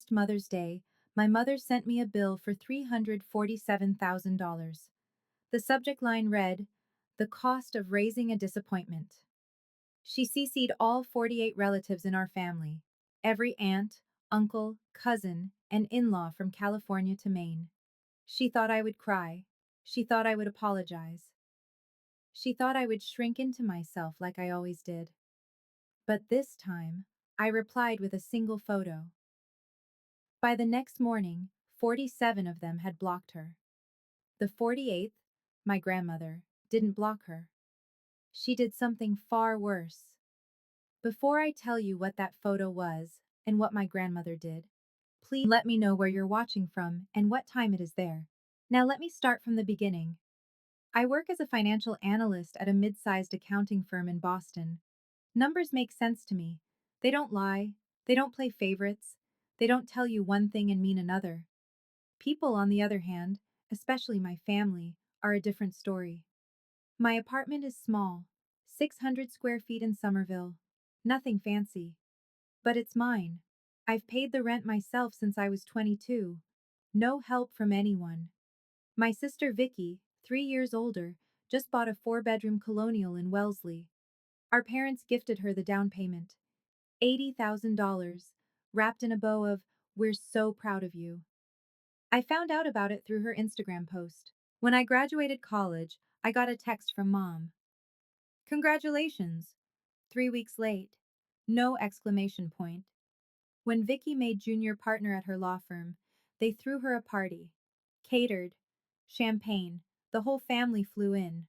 last Mother's Day, my mother sent me a bill for $347,000. The subject line read, "The cost of raising a disappointment." She CC'd all 48 relatives in our family, every aunt, uncle, cousin, and in-law from California to Maine. She thought I would cry. She thought I would apologize. She thought I would shrink into myself like I always did. But this time, I replied with a single photo. By the next morning, 47 of them had blocked her. The 48th, my grandmother, didn't block her. She did something far worse. Before I tell you what that photo was and what my grandmother did, please let me know where you're watching from and what time it is there. Now let me start from the beginning. I work as a financial analyst at a mid-sized accounting firm in Boston. Numbers make sense to me. They don't lie. They don't play favorites. They don't tell you one thing and mean another. People, on the other hand, especially my family, are a different story. My apartment is small, 600 square feet in Somerville. Nothing fancy. But it's mine. I've paid the rent myself since I was 22. No help from anyone. My sister Vicky, 3 years older, just bought a 4-bedroom colonial in Wellesley. Our parents gifted her the down payment, $80,000, wrapped in a bow of, "We're so proud of you." I found out about it through her Instagram post. When I graduated college, I got a text from Mom. "Congratulations." 3 weeks late. No exclamation point. When Vicky made junior partner at her law firm, they threw her a party. Catered. Champagne. The whole family flew in.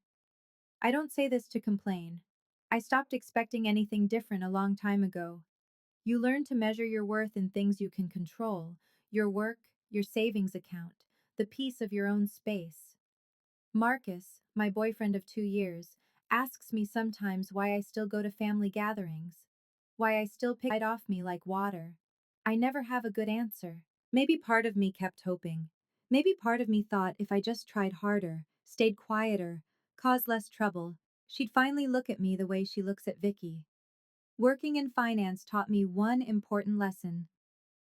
I don't say this to complain. I stopped expecting anything different a long time ago. You learn to measure your worth in things you can control: your work, your savings account, the peace of your own space. Marcus, my boyfriend of 2 years, asks me sometimes why I still go to family gatherings, why I still pick it off me like water. I never have a good answer. Maybe part of me kept hoping. Maybe part of me thought if I just tried harder, stayed quieter, caused less trouble, she'd finally look at me the way she looks at Vicky. Working in finance taught me one important lesson: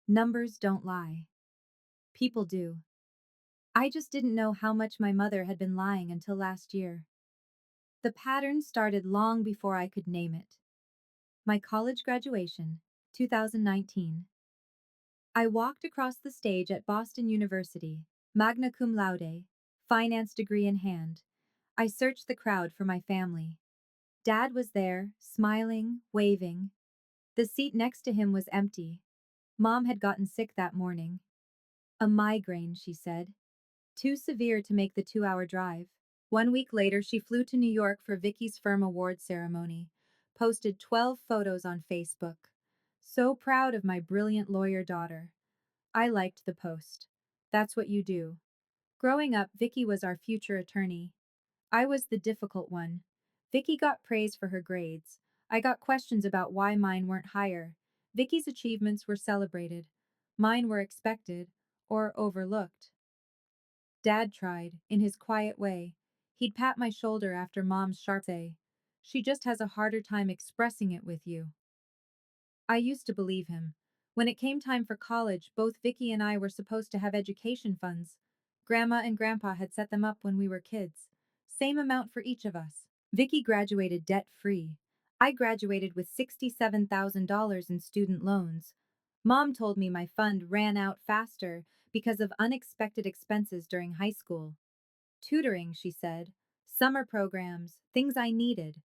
numbers don't lie. People do. I just didn't know how much my mother had been lying until last year. The pattern started long before I could name it. My college graduation, 2019. I walked across the stage at Boston University, magna cum laude, finance degree in hand. I searched the crowd for my family. Dad was there, smiling, waving. The seat next to him was empty. Mom had gotten sick that morning. A migraine, she said. Too severe to make the 2-hour drive. 1 week later, she flew to New York for Vicky's firm award ceremony. Posted 12 photos on Facebook. "So proud of my brilliant lawyer daughter." I liked the post. That's what you do. Growing up, Vicky was our future attorney. I was the difficult one. Vicky got praise for her grades. I got questions about why mine weren't higher. Vicky's achievements were celebrated. Mine were expected, or overlooked. Dad tried, in his quiet way. He'd pat my shoulder after Mom's sharp say, "She just has a harder time expressing it with you." I used to believe him. When it came time for college, both Vicky and I were supposed to have education funds. Grandma and Grandpa had set them up when we were kids. Same amount for each of us. Vicky graduated debt-free. I graduated with $67,000 in student loans. Mom told me my fund ran out faster because of unexpected expenses during high school. Tutoring, she said. Summer programs, things I needed.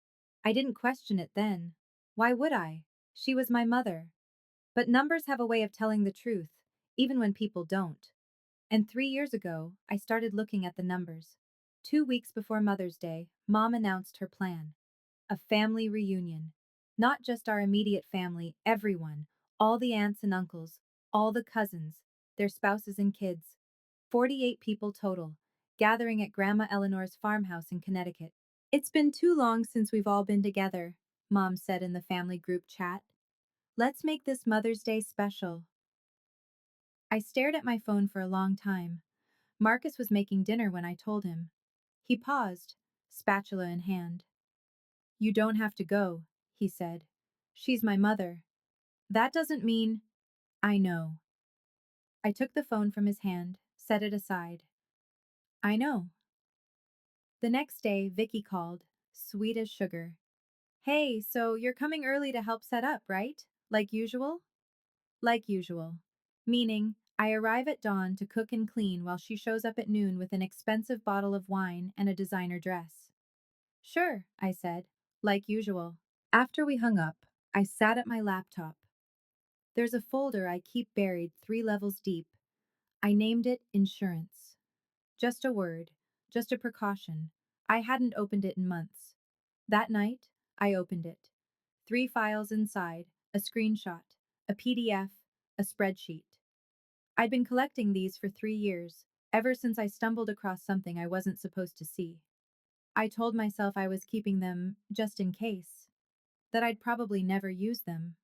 I didn't question it then. Why would I? She was my mother. But numbers have a way of telling the truth, even when people don't. And 3 years ago, I started looking at the numbers. 2 weeks before Mother's Day, Mom announced her plan: a family reunion. Not just our immediate family, everyone, all the aunts and uncles, all the cousins, their spouses and kids. 48 people total, gathering at Grandma Eleanor's farmhouse in Connecticut. "It's been too long since we've all been together," Mom said in the family group chat. "Let's make this Mother's Day special." I stared at my phone for a long time. Marcus was making dinner when I told him. He paused, spatula in hand. "You don't have to go," he said. "She's my mother." "That doesn't mean—" "I know." I took the phone from his hand, set it aside. I know. The next day, Vicky called, sweet as sugar. Hey, so you're coming early to help set up, right? Like usual? Like usual. Meaning, I arrive at dawn to cook and clean while she shows up at noon with an expensive bottle of wine and a designer dress. Sure, I said, like usual. After we hung up, I sat at my laptop. There's a folder I keep buried 3 levels deep. I named it Insurance. Just a word, just a precaution. I hadn't opened it in months. That night, I opened it. 3 files inside, a screenshot, a PDF, a spreadsheet. I'd been collecting these for 3 years, ever since I stumbled across something I wasn't supposed to see. I told myself I was keeping them just in case, that I'd probably never use them.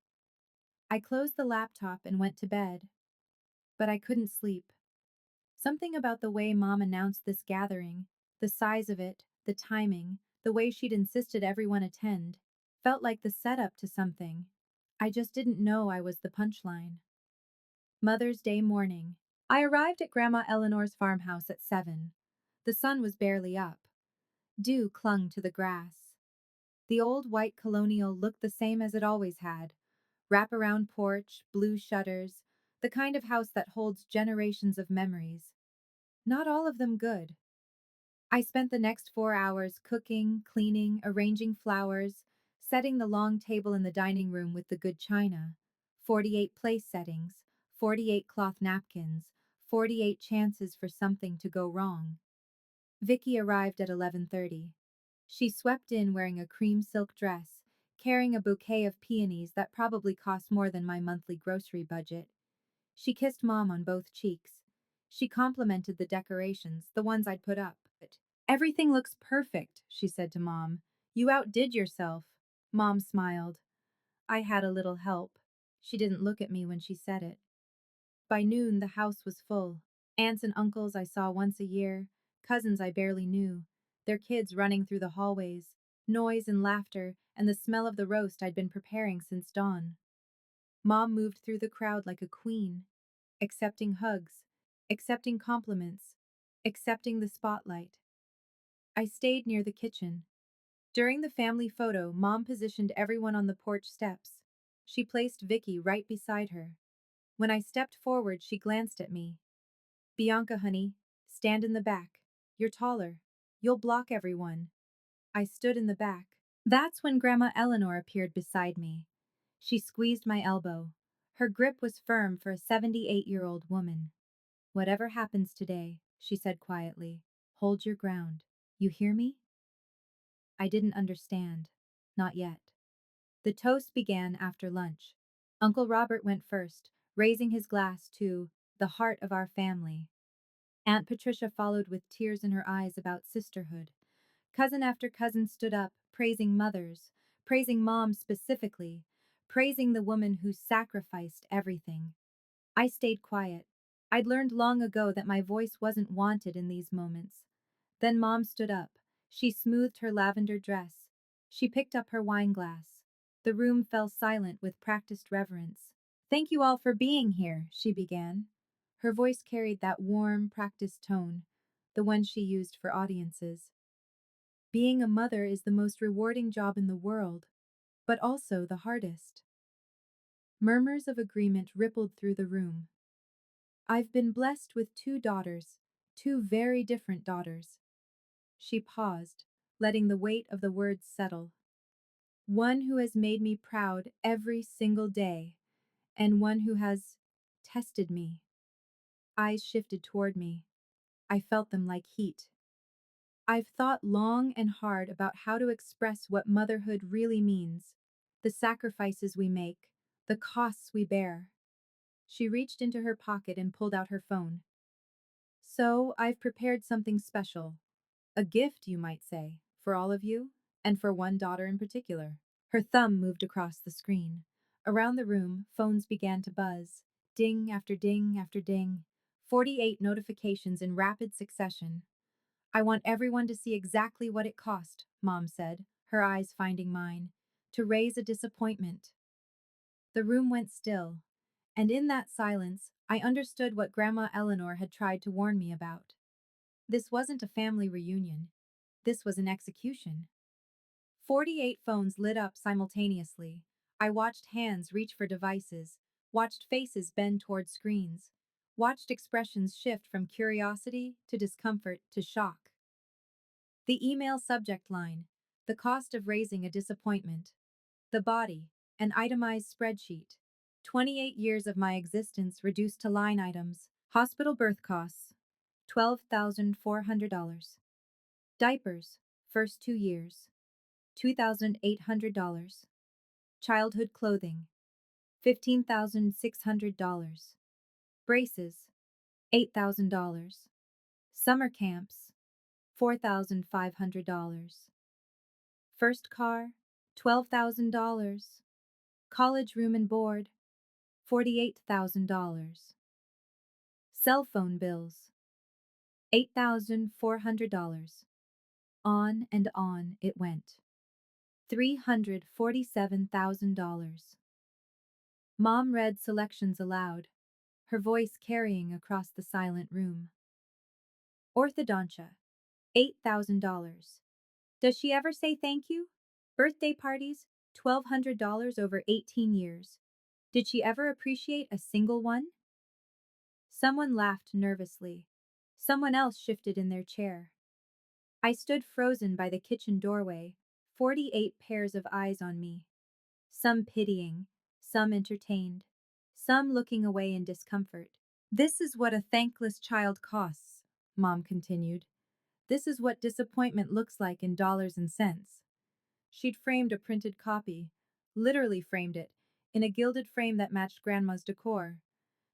I closed the laptop and went to bed, but I couldn't sleep. Something about the way Mom announced this gathering, the size of it, the timing, the way she'd insisted everyone attend, felt like the setup to something. I just didn't know I was the punchline. Mother's Day morning. I arrived at Grandma Eleanor's farmhouse at 7. The sun was barely up. Dew clung to the grass. The old white colonial looked the same as it always had. Wraparound porch, blue shutters, the kind of house that holds generations of memories. Not all of them good. I spent the next 4 hours cooking, cleaning, arranging flowers, setting the long table in the dining room with the good china. 48 place settings, 48 cloth napkins, 48 chances for something to go wrong. Vicky arrived at 11:30. She swept in wearing a cream silk dress, carrying a bouquet of peonies that probably cost more than my monthly grocery budget. She kissed Mom on both cheeks. She complimented the decorations, the ones I'd put up. Everything looks perfect, she said to Mom. You outdid yourself. Mom smiled. I had a little help. She didn't look at me when she said it. By noon, the house was full. Aunts and uncles I saw once a year, cousins I barely knew, their kids running through the hallways, noise and laughter, and the smell of the roast I'd been preparing since dawn. Mom moved through the crowd like a queen, accepting hugs, accepting compliments, accepting the spotlight. I stayed near the kitchen. During the family photo, Mom positioned everyone on the porch steps. She placed Vicky right beside her. When I stepped forward, she glanced at me. Bianca, honey, stand in the back. You're taller. You'll block everyone. I stood in the back. That's when Grandma Eleanor appeared beside me. She squeezed my elbow. Her grip was firm for a 78-year-old woman. Whatever happens today, she said quietly, hold your ground. You hear me? I didn't understand. Not yet. The toast began after lunch. Uncle Robert went first, raising his glass to the heart of our family. Aunt Patricia followed with tears in her eyes about sisterhood. Cousin after cousin stood up, praising mothers, praising Mom specifically, praising the woman who sacrificed everything. I stayed quiet. I'd learned long ago that my voice wasn't wanted in these moments. Then Mom stood up. She smoothed her lavender dress. She picked up her wine glass. The room fell silent with practiced reverence. Thank you all for being here, she began. Her voice carried that warm, practiced tone, the one she used for audiences. Being a mother is the most rewarding job in the world, but also the hardest. Murmurs of agreement rippled through the room. I've been blessed with 2 daughters, 2 very different daughters. She paused, letting the weight of the words settle. One who has made me proud every single day, and one who has tested me. Eyes shifted toward me. I felt them like heat. I've thought long and hard about how to express what motherhood really means, the sacrifices we make, the costs we bear. She reached into her pocket and pulled out her phone. So, I've prepared something special. A gift, you might say, for all of you, and for one daughter in particular. Her thumb moved across the screen. Around the room, phones began to buzz. Ding after ding after ding. 48 notifications in rapid succession. I want everyone to see exactly what it cost, Mom said, her eyes finding mine, to raise a disappointment. The room went still, and in that silence, I understood what Grandma Eleanor had tried to warn me about. This wasn't a family reunion. This was an execution. 48 phones lit up simultaneously. I watched hands reach for devices, watched faces bend toward screens, watched expressions shift from curiosity to discomfort to shock. The email subject line: the cost of raising a disappointment. The body: an itemized spreadsheet. 28 years of my existence reduced to line items. Hospital birth costs: $12,400. Diapers: first 2 years. $2,800. Childhood clothing: $15,600. Braces: $8,000. Summer camps: $4,500. First car: $12,000. College room and board: $48,000. Cell phone bills: $8,400. On and on it went. $347,000. Mom read selections aloud, her voice carrying across the silent room. Orthodontia: $8,000. Does she ever say thank you? Birthday parties: $1,200 over 18 years. Did she ever appreciate a single one? Someone laughed nervously. Someone else shifted in their chair. I stood frozen by the kitchen doorway, 48 pairs of eyes on me. Some pitying, some entertained, some looking away in discomfort. This is what a thankless child costs, Mom continued. This is what disappointment looks like in dollars and cents. She'd framed a printed copy, literally framed it, in a gilded frame that matched Grandma's decor.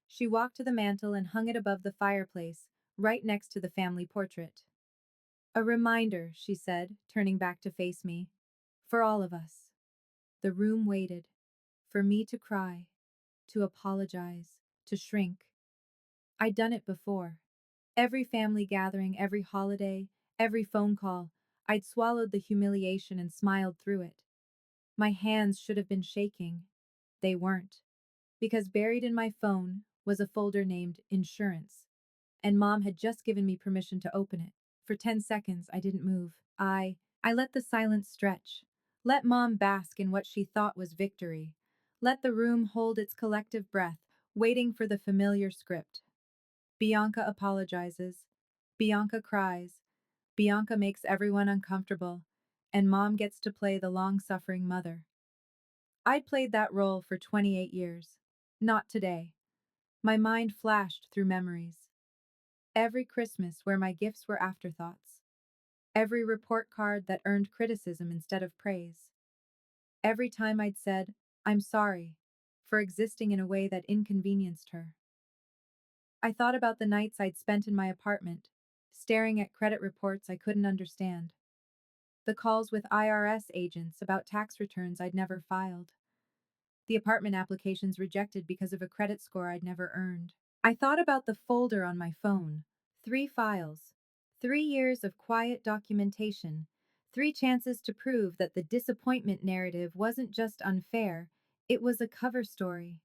She walked to the mantel and hung it above the fireplace, right next to the family portrait. A reminder, she said, turning back to face me. For all of us. The room waited. For me to cry, to apologize, to shrink. I'd done it before. Every family gathering, every holiday, every phone call, I'd swallowed the humiliation and smiled through it. My hands should have been shaking. They weren't. Because buried in my phone was a folder named Insurance, and Mom had just given me permission to open it. For 10 seconds, I didn't move. I let the silence stretch. Let Mom bask in what she thought was victory. Let the room hold its collective breath, waiting for the familiar script. Bianca apologizes. Bianca cries. Bianca makes everyone uncomfortable, and Mom gets to play the long-suffering mother. I'd played that role for 28 years. Not today. My mind flashed through memories. Every Christmas where my gifts were afterthoughts. Every report card that earned criticism instead of praise. Every time I'd said, "I'm sorry," for existing in a way that inconvenienced her. I thought about the nights I'd spent in my apartment, staring at credit reports I couldn't understand. The calls with IRS agents about tax returns I'd never filed. The apartment applications rejected because of a credit score I'd never earned. I thought about the folder on my phone. 3 files. 3 years of quiet documentation. 3 chances to prove that the disappointment narrative wasn't just unfair, it was a cover story.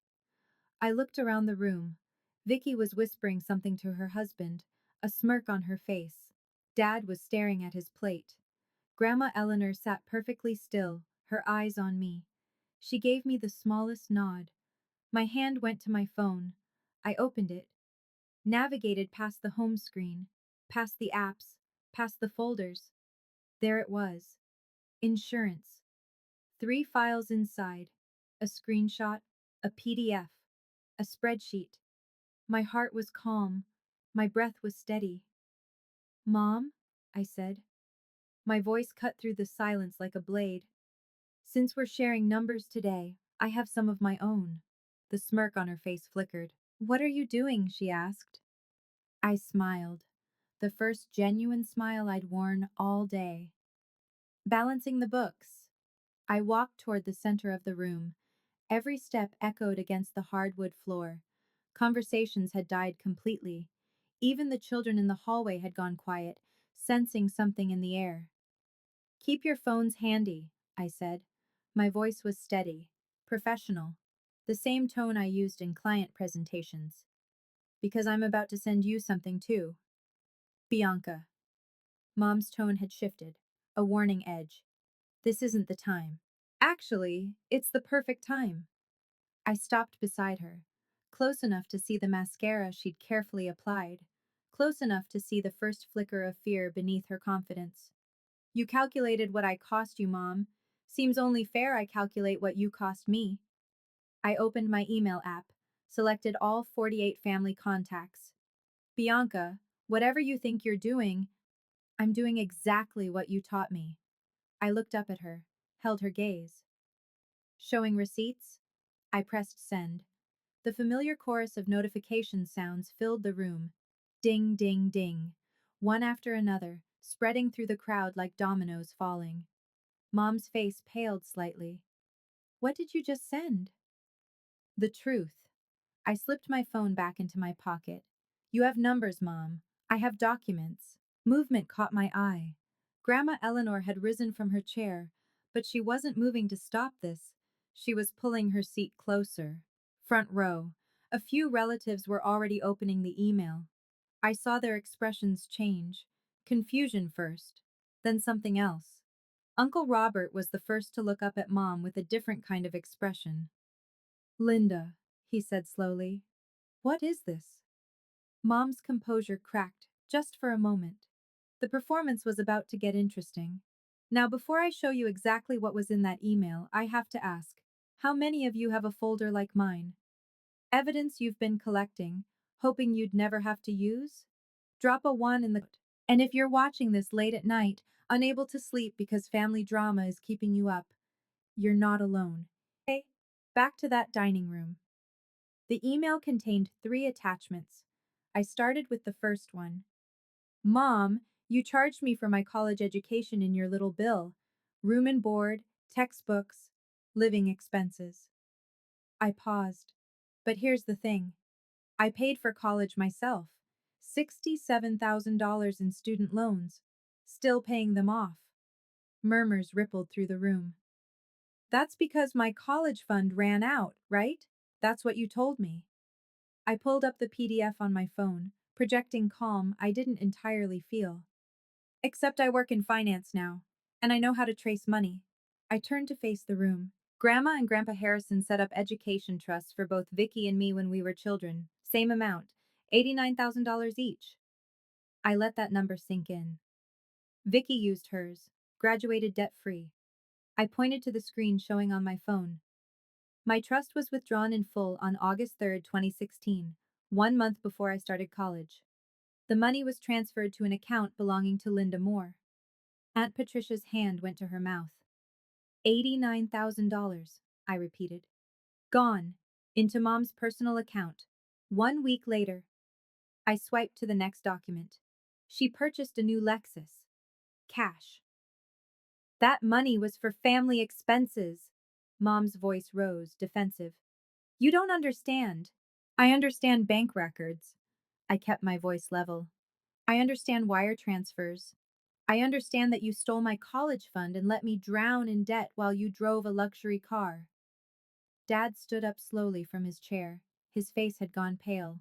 I looked around the room. Vicky was whispering something to her husband, a smirk on her face. Dad was staring at his plate. Grandma Eleanor sat perfectly still, her eyes on me. She gave me the smallest nod. My hand went to my phone. I opened it, navigated past the home screen, past the apps, past the folders. There it was. Insurance. 3 files inside. A screenshot, a PDF, a spreadsheet. My heart was calm. My breath was steady. "Mom?" I said. My voice cut through the silence like a blade. "Since we're sharing numbers today, I have some of my own." The smirk on her face flickered. "What are you doing?" she asked. I smiled. The first genuine smile I'd worn all day. Balancing the books. I walked toward the center of the room. Every step echoed against the hardwood floor. Conversations had died completely. Even the children in the hallway had gone quiet, sensing something in the air. "Keep your phones handy," I said. My voice was steady, professional, the same tone I used in client presentations. Because I'm about to send you something too. Bianca. Mom's tone had shifted, a warning edge. This isn't the time. Actually, it's the perfect time. I stopped beside her, close enough to see the mascara she'd carefully applied, close enough to see the first flicker of fear beneath her confidence. You calculated what I cost you, Mom. Seems only fair I calculate what you cost me. I opened my email app, selected all 48 family contacts. Bianca, whatever you think you're doing, I'm doing exactly what you taught me. I looked up at her, held her gaze. Showing receipts? I pressed send. The familiar chorus of notification sounds filled the room. Ding, ding, ding. One after another, spreading through the crowd like dominoes falling. Mom's face paled slightly. What did you just send? The truth. I slipped my phone back into my pocket. You have numbers, Mom. I have documents. Movement caught my eye. Grandma Eleanor had risen from her chair, but she wasn't moving to stop this. She was pulling her seat closer. Front row. A few relatives were already opening the email. I saw their expressions change. Confusion first, then something else. Uncle Robert was the first to look up at Mom with a different kind of expression. Linda, he said slowly, what is this? Mom's composure cracked, just for a moment. The performance was about to get interesting. Now, before I show you exactly what was in that email, I have to ask, how many of you have a folder like mine? Evidence you've been collecting, hoping you'd never have to use? Drop a 1 in the. And if you're watching this late at night, unable to sleep because family drama is keeping you up, you're not alone. Okay, back to that dining room. The email contained 3 attachments. I started with the first one. Mom, you charged me for my college education in your little bill. Room and board, textbooks, living expenses. I paused. But here's the thing. I paid for college myself. $67,000 in student loans. Still paying them off. Murmurs rippled through the room. That's because my college fund ran out, right? That's what you told me. I pulled up the PDF on my phone, projecting calm I didn't entirely feel. Except I work in finance now, and I know how to trace money. I turned to face the room. Grandma and Grandpa Harrison set up education trusts for both Vicky and me when we were children. Same amount, $89,000 each. I let that number sink in. Vicky used hers, graduated debt-free. I pointed to the screen showing on my phone. My trust was withdrawn in full on August 3rd, 2016, 1 month before I started college. The money was transferred to an account belonging to Linda Moore. Aunt Patricia's hand went to her mouth. $89,000, I repeated. Gone, into Mom's personal account. 1 week later. I swiped to the next document. She purchased a new Lexus. Cash. That money was for family expenses. Mom's voice rose, defensive. You don't understand. I understand bank records. I kept my voice level. I understand wire transfers. I understand that you stole my college fund and let me drown in debt while you drove a luxury car. Dad stood up slowly from his chair. His face had gone pale.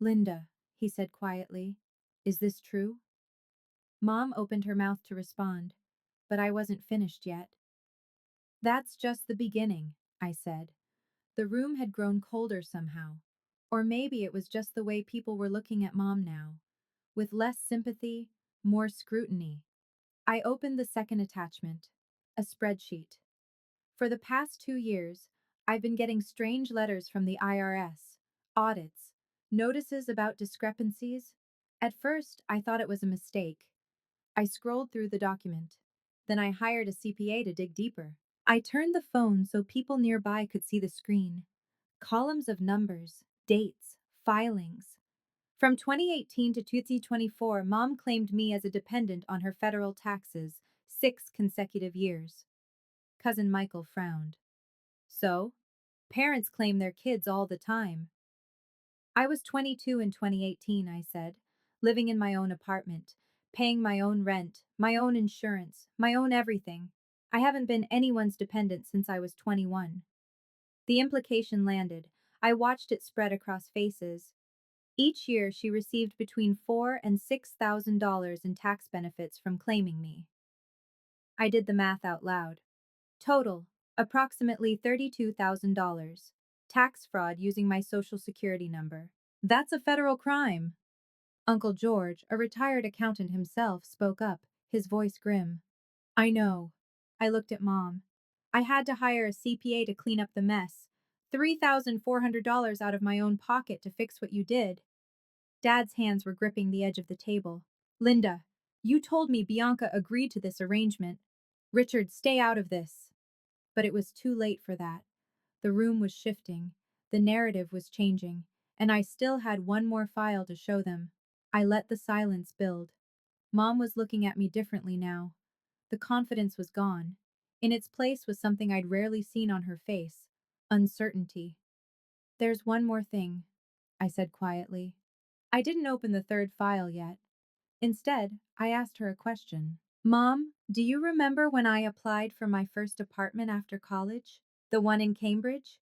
Linda, he said quietly, is this true? Mom opened her mouth to respond, but I wasn't finished yet. That's just the beginning, I said. The room had grown colder somehow. Or maybe it was just the way people were looking at Mom now, with less sympathy, more scrutiny. I opened the second attachment, a spreadsheet. For the past 2 years, I've been getting strange letters from the IRS, audits, notices about discrepancies. At first, I thought it was a mistake. I scrolled through the document. Then I hired a CPA to dig deeper. I turned the phone so people nearby could see the screen. Columns of numbers, dates, filings. From 2018 to 2024, Mom claimed me as a dependent on her federal taxes, 6 consecutive years. Cousin Michael frowned. So? Parents claim their kids all the time. I was 22 in 2018, I said, living in my own apartment, paying my own rent, my own insurance, my own everything. I haven't been anyone's dependent since I was 21. The implication landed. I watched it spread across faces. Each year, she received between $4,000 and $6,000 in tax benefits from claiming me. I did the math out loud. Total, approximately $32,000. Tax fraud using my social security number. That's a federal crime. Uncle George, a retired accountant himself, spoke up, his voice grim. I know. I looked at Mom. I had to hire a CPA to clean up the mess. $3,400 out of my own pocket to fix what you did. Dad's hands were gripping the edge of the table. Linda, you told me Bianca agreed to this arrangement. Richard, stay out of this. But it was too late for that. The room was shifting, the narrative was changing, and I still had one more file to show them. I let the silence build. Mom was looking at me differently now. The confidence was gone. In its place was something I'd rarely seen on her face: uncertainty. There's one more thing, I said quietly. I didn't open the third file yet. Instead, I asked her a question. Mom, do you remember when I applied for my first apartment after college? The one in Cambridge?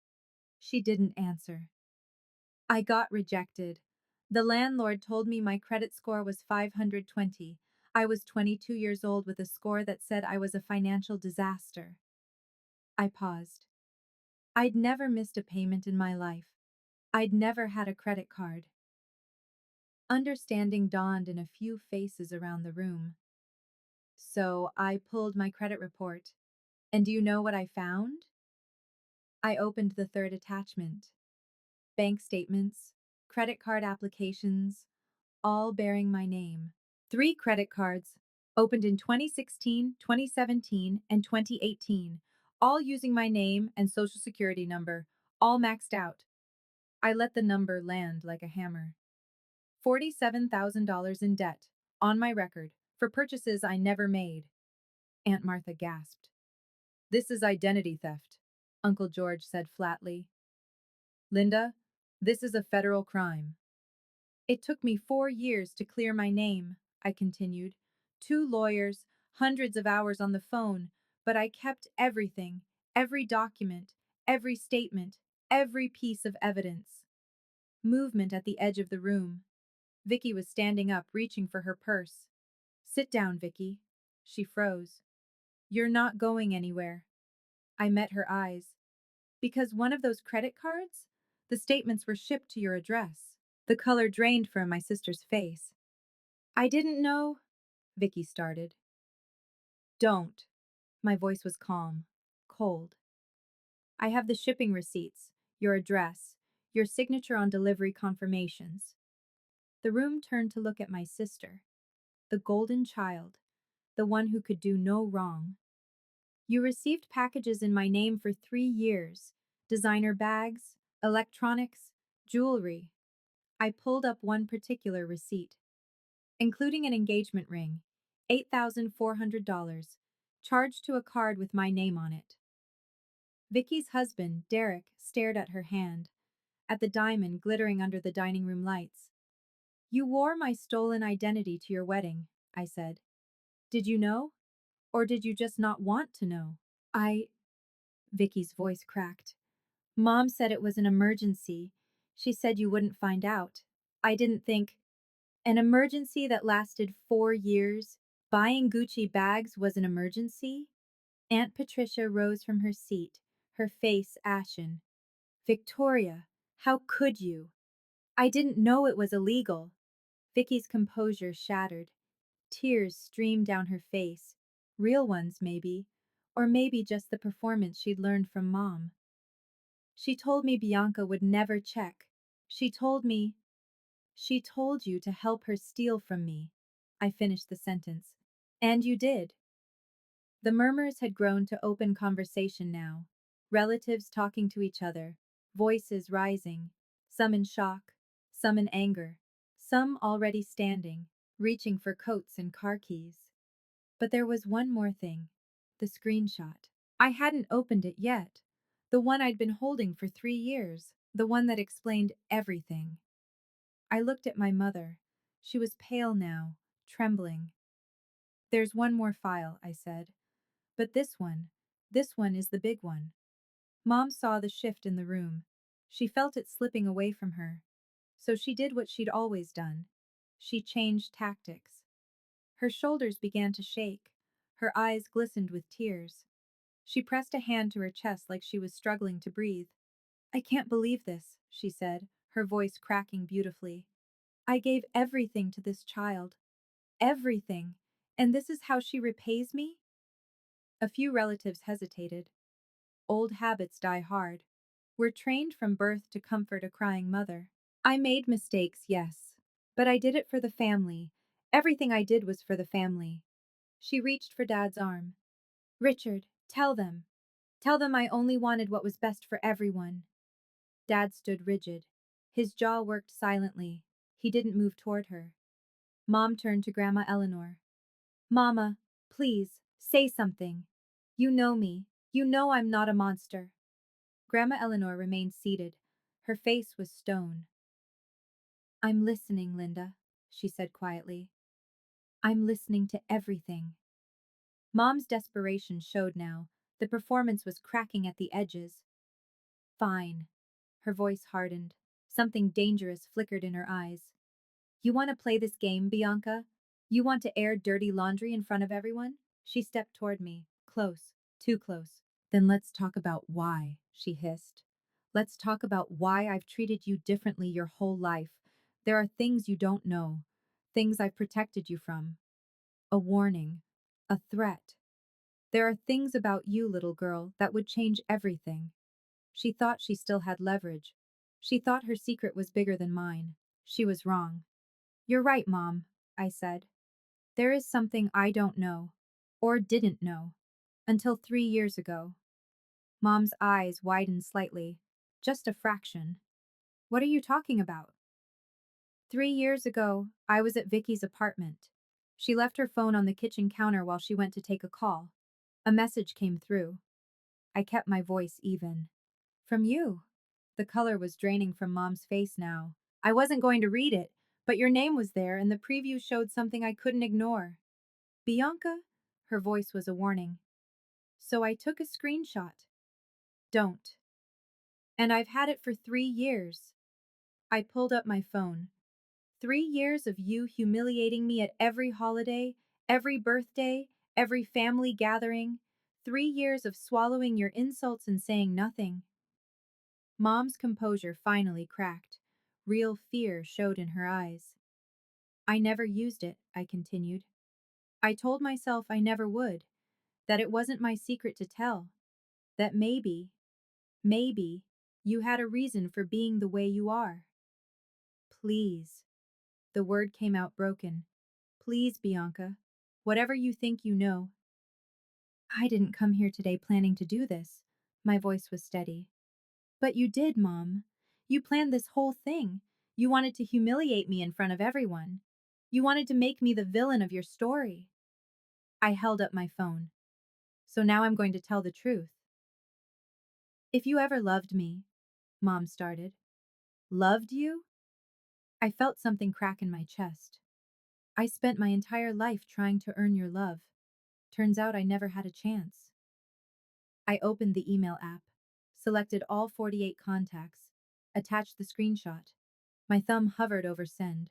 She didn't answer. I got rejected. The landlord told me my credit score was 520. I was 22 years old with a score that said I was a financial disaster. I paused. I'd never missed a payment in my life. I'd never had a credit card. Understanding dawned in a few faces around the room. So I pulled my credit report. And do you know what I found? I opened the third attachment. Bank statements, credit card applications, all bearing my name. 3 credit cards, opened in 2016, 2017, and 2018, all using my name and social security number, all maxed out. I let the number land like a hammer. $47,000 in debt, on my record, for purchases I never made. Aunt Martha gasped. This is identity theft, Uncle George said flatly. Linda, this is a federal crime. It took me 4 years to clear my name, I continued. 2 lawyers, hundreds of hours on the phone, but I kept everything, every document, every statement, every piece of evidence. Movement at the edge of the room. Vicky was standing up, reaching for her purse. Sit down, Vicky. She froze. You're not going anywhere. I met her eyes. Because one of those credit cards? The statements were shipped to your address. The color drained from my sister's face. I didn't know, Vicky started. Don't. My voice was calm, cold. I have the shipping receipts, your address, your signature on delivery confirmations. The room turned to look at my sister, the golden child, the one who could do no wrong. You received packages in my name for 3 years: designer bags, electronics, jewelry. I pulled up one particular receipt, including an engagement ring, $8,400, charged to a card with my name on it. Vicky's husband, Derek, stared at her hand, at the diamond glittering under the dining room lights. You wore my stolen identity to your wedding, I said. Did you know? Or did you just not want to know? Vicky's voice cracked. Mom said it was an emergency. She said you wouldn't find out. I didn't think. An emergency that lasted 4 years? Buying Gucci bags was an emergency? Aunt Patricia rose from her seat, her face ashen. Victoria, how could you? I didn't know it was illegal. Vicky's composure shattered. Tears streamed down her face. Real ones, maybe. Or maybe just the performance she'd learned from Mom. She told me Bianca would never check. She told you to help her steal from me. I finished the sentence. And you did. The murmurs had grown to open conversation now. Relatives talking to each other, voices rising, some in shock, some in anger, some already standing, reaching for coats and car keys. But there was one more thing: the screenshot. I hadn't opened it yet. The one I'd been holding for 3 years, the one that explained everything. I looked at my mother. She was pale now, trembling. There's one more file, I said. But this one is the big one. Mom saw the shift in the room. She felt it slipping away from her. So she did what she'd always done. She changed tactics. Her shoulders began to shake. Her eyes glistened with tears. She pressed a hand to her chest like she was struggling to breathe. I can't believe this, she said, her voice cracking beautifully. I gave everything to this child. Everything. And this is how she repays me? A few relatives hesitated. Old habits die hard. We're trained from birth to comfort a crying mother. I made mistakes, yes. But I did it for the family. Everything I did was for the family. She reached for Dad's arm. Richard, tell them. Tell them I only wanted what was best for everyone. Dad stood rigid. His jaw worked silently. He didn't move toward her. Mom turned to Grandma Eleanor. Mama, please, say something. You know me. You know I'm not a monster. Grandma Eleanor remained seated. Her face was stone. I'm listening, Linda, she said quietly. I'm listening to everything. Mom's desperation showed now. The performance was cracking at the edges. Fine. Her voice hardened. Something dangerous flickered in her eyes. You want to play this game, Bianca? You want to air dirty laundry in front of everyone? She stepped toward me. Close. Too close. Then let's talk about why, she hissed. Let's talk about why I've treated you differently your whole life. There are things you don't know. Things I've protected you from. A warning. A threat. There are things about you, little girl, that would change everything. She thought she still had leverage. She thought her secret was bigger than mine. She was wrong. You're right, Mom, I said. There is something I don't know, or didn't know, until 3 years ago. Mom's eyes widened slightly, just a fraction. What are you talking about? 3 years ago, I was at Vicky's apartment. She left her phone on the kitchen counter while she went to take a call. A message came through. I kept my voice even. From you. The color was draining from Mom's face now. I wasn't going to read it, but your name was there and the preview showed something I couldn't ignore. Bianca? Her voice was a warning. So I took a screenshot. Don't. And I've had it for 3 years. I pulled up my phone. 3 years of you humiliating me at every holiday, every birthday, every family gathering. 3 years of swallowing your insults and saying nothing. Mom's composure finally cracked. Real fear showed in her eyes. I never used it, I continued. I told myself I never would, that it wasn't my secret to tell, that maybe, you had a reason for being the way you are. Please. The word came out broken. Please, Bianca. Whatever you think you know. I didn't come here today planning to do this. My voice was steady. But you did, Mom. You planned this whole thing. You wanted to humiliate me in front of everyone. You wanted to make me the villain of your story. I held up my phone. So now I'm going to tell the truth. If you ever loved me, Mom started. Loved you? I felt something crack in my chest. I spent my entire life trying to earn your love. Turns out I never had a chance. I opened the email app, selected all 48 contacts, attached the screenshot. My thumb hovered over send.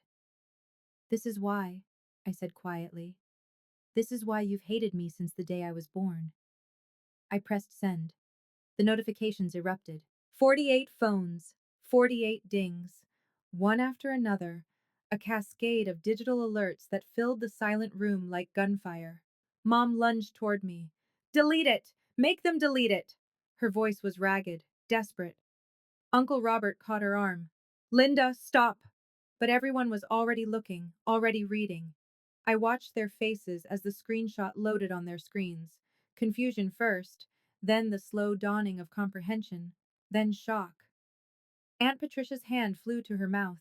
This is why, I said quietly. This is why you've hated me since the day I was born. I pressed send. The notifications erupted. 48 phones, 48 dings, one after another, a cascade of digital alerts that filled the silent room like gunfire. Mom lunged toward me. Delete it! Make them delete it! Her voice was ragged, desperate. Uncle Robert caught her arm. Linda, stop! But everyone was already looking, already reading. I watched their faces as the screenshot loaded on their screens. Confusion first, then the slow dawning of comprehension, then shock. Aunt Patricia's hand flew to her mouth.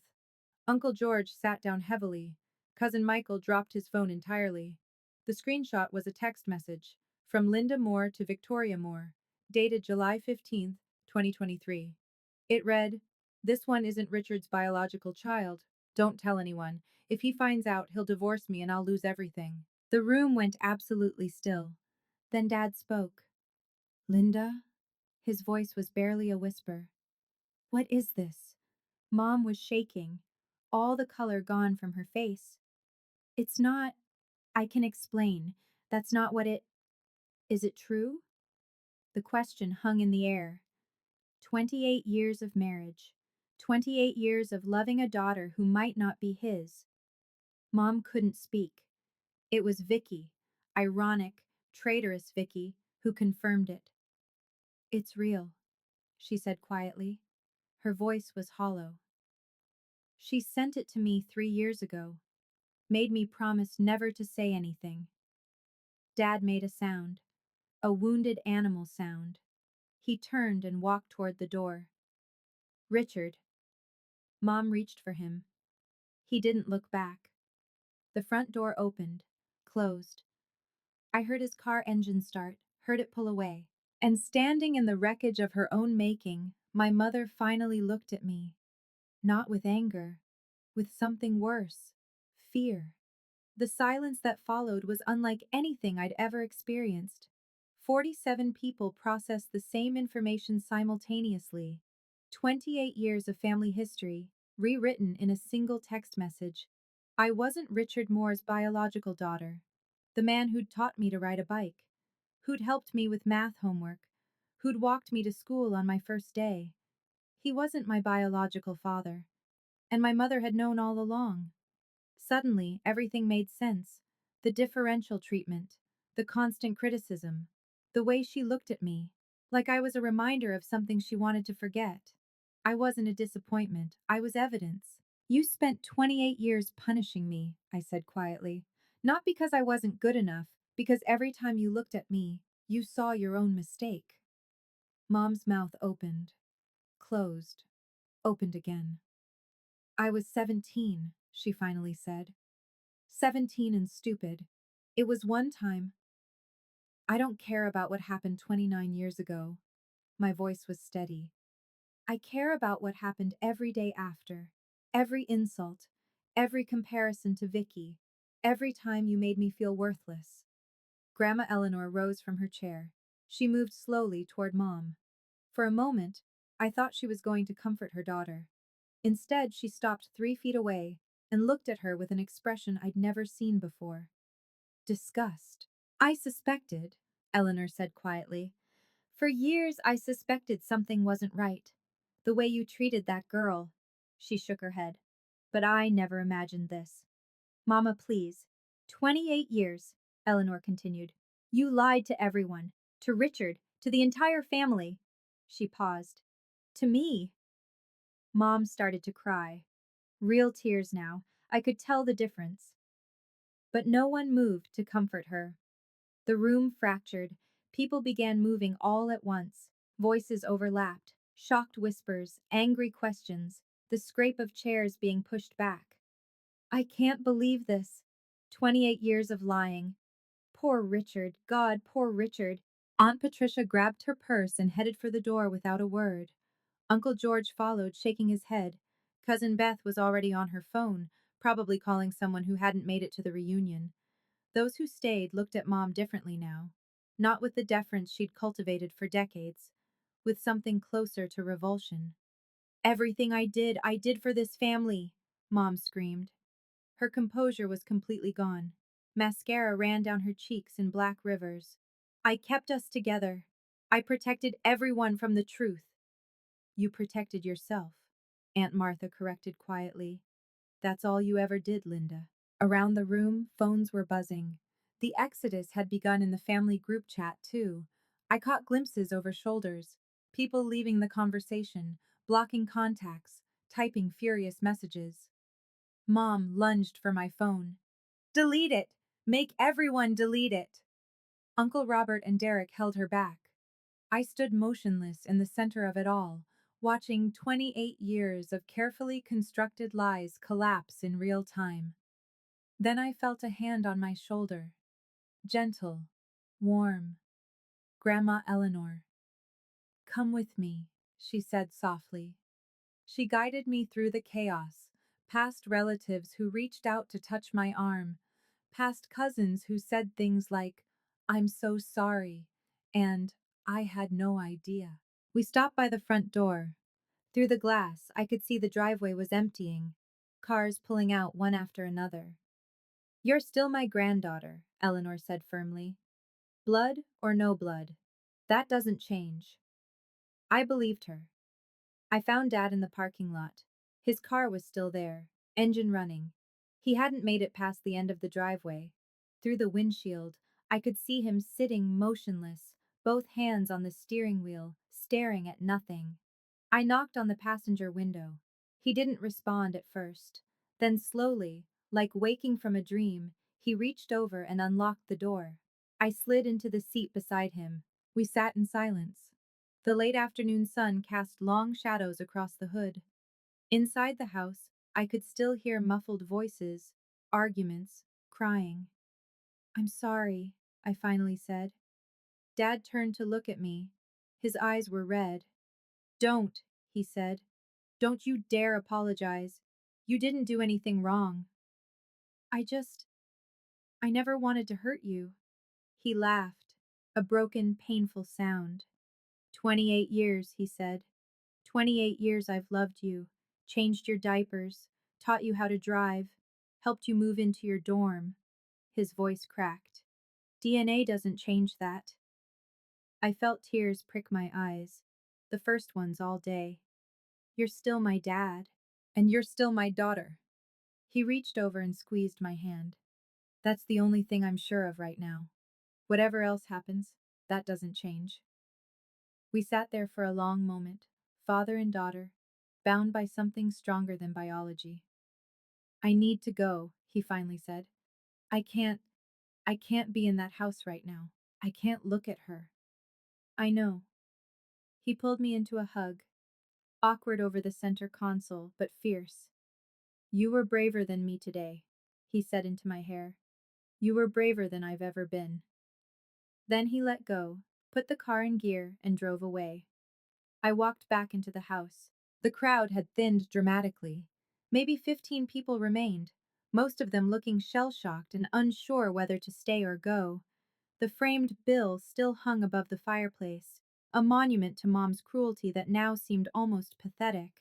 Uncle George sat down heavily. Cousin Michael dropped his phone entirely. The screenshot was a text message from Linda Moore to Victoria Moore, dated July 15th, 2023. It read, This one isn't Richard's biological child. Don't tell anyone. If he finds out, he'll divorce me and I'll lose everything. The room went absolutely still. Then Dad spoke. Linda? His voice was barely a whisper. What is this? Mom was shaking, all the color gone from her face. It's not, I can explain. That's not what it. Is it true? The question hung in the air. 28 years of marriage. 28 years of loving a daughter who might not be his. Mom couldn't speak. It was Vicky, ironic, traitorous Vicky, who confirmed it. It's real, she said quietly. Her voice was hollow. She sent it to me 3 years ago, made me promise never to say anything. Dad made a sound, a wounded animal sound. He turned and walked toward the door. Richard. Mom reached for him. He didn't look back. The front door opened, closed. I heard his car engine start, heard it pull away. And standing in the wreckage of her own making, my mother finally looked at me. Not with anger, with something worse. Fear. The silence that followed was unlike anything I'd ever experienced. 47 people processed the same information simultaneously. 28 years of family history, rewritten in a single text message. I wasn't Richard Moore's biological daughter. The man who'd taught me to ride a bike, who'd helped me with math homework, who'd walked me to school on my first day. He wasn't my biological father, and my mother had known all along. Suddenly, everything made sense. The differential treatment, the constant criticism, the way she looked at me, like I was a reminder of something she wanted to forget. I wasn't a disappointment, I was evidence. You spent 28 years punishing me, I said quietly. Not because I wasn't good enough, because every time you looked at me, you saw your own mistake. Mom's mouth opened, closed, opened again. I was 17, she finally said. 17 and stupid. It was one time. I don't care about what happened 29 years ago. My voice was steady. I care about what happened every day after. Every insult, every comparison to Vicky, every time you made me feel worthless. Grandma Eleanor rose from her chair. She moved slowly toward Mom. For a moment, I thought she was going to comfort her daughter. Instead, she stopped 3 feet away and looked at her with an expression I'd never seen before. Disgust. I suspected, Eleanor said quietly. For years I suspected something wasn't right. The way you treated that girl. She shook her head. But I never imagined this. Mama, please. 28 years, Eleanor continued. You lied to everyone. To Richard, to the entire family. She paused. To me. Mom started to cry. Real tears now. I could tell the difference. But no one moved to comfort her. The room fractured. People began moving all at once. Voices overlapped, shocked whispers, angry questions, the scrape of chairs being pushed back. I can't believe this. 28 years of lying. Poor Richard, God, poor Richard. Aunt Patricia grabbed her purse and headed for the door without a word. Uncle George followed, shaking his head. Cousin Beth was already on her phone, probably calling someone who hadn't made it to the reunion. Those who stayed looked at Mom differently now, not with the deference she'd cultivated for decades, with something closer to revulsion. Everything I did for this family, Mom screamed. Her composure was completely gone. Mascara ran down her cheeks in black rivers. I kept us together. I protected everyone from the truth. You protected yourself, Aunt Martha corrected quietly. That's all you ever did, Linda. Around the room, phones were buzzing. The exodus had begun in the family group chat, too. I caught glimpses over shoulders, people leaving the conversation, blocking contacts, typing furious messages. Mom lunged for my phone. Delete it! Make everyone delete it! Uncle Robert and Derek held her back. I stood motionless in the center of it all, watching 28 years of carefully constructed lies collapse in real time. Then I felt a hand on my shoulder. Gentle, warm. Grandma Eleanor. Come with me, she said softly. She guided me through the chaos, past relatives who reached out to touch my arm, past cousins who said things like, I'm so sorry, and I had no idea. We stopped by the front door. Through the glass, I could see the driveway was emptying, cars pulling out one after another. You're still my granddaughter, Eleanor said firmly. Blood or no blood, that doesn't change. I believed her. I found Dad in the parking lot. His car was still there, engine running. He hadn't made it past the end of the driveway. Through the windshield, I could see him sitting motionless, both hands on the steering wheel, staring at nothing. I knocked on the passenger window. He didn't respond at first. Then slowly, like waking from a dream, he reached over and unlocked the door. I slid into the seat beside him. We sat in silence. The late afternoon sun cast long shadows across the hood. Inside the house, I could still hear muffled voices, arguments, crying. I'm sorry, I finally said. Dad turned to look at me. His eyes were red. Don't, he said. Don't you dare apologize. You didn't do anything wrong. I just, I never wanted to hurt you. He laughed, a broken, painful sound. 28 years, he said. 28 years I've loved you, changed your diapers, taught you how to drive, helped you move into your dorm. His voice cracked. DNA doesn't change that. I felt tears prick my eyes, the first ones all day. You're still my dad, and you're still my daughter. He reached over and squeezed my hand. That's the only thing I'm sure of right now. Whatever else happens, that doesn't change. We sat there for a long moment, father and daughter, bound by something stronger than biology. I need to go, he finally said. I can't, I can't be in that house right now. I can't look at her. I know. He pulled me into a hug, awkward over the center console, but fierce. You were braver than me today, he said into my hair. You were braver than I've ever been. Then he let go, put the car in gear, and drove away. I walked back into the house. The crowd had thinned dramatically. Maybe 15 people remained, most of them looking shell-shocked and unsure whether to stay or go. The framed bill still hung above the fireplace, a monument to Mom's cruelty that now seemed almost pathetic.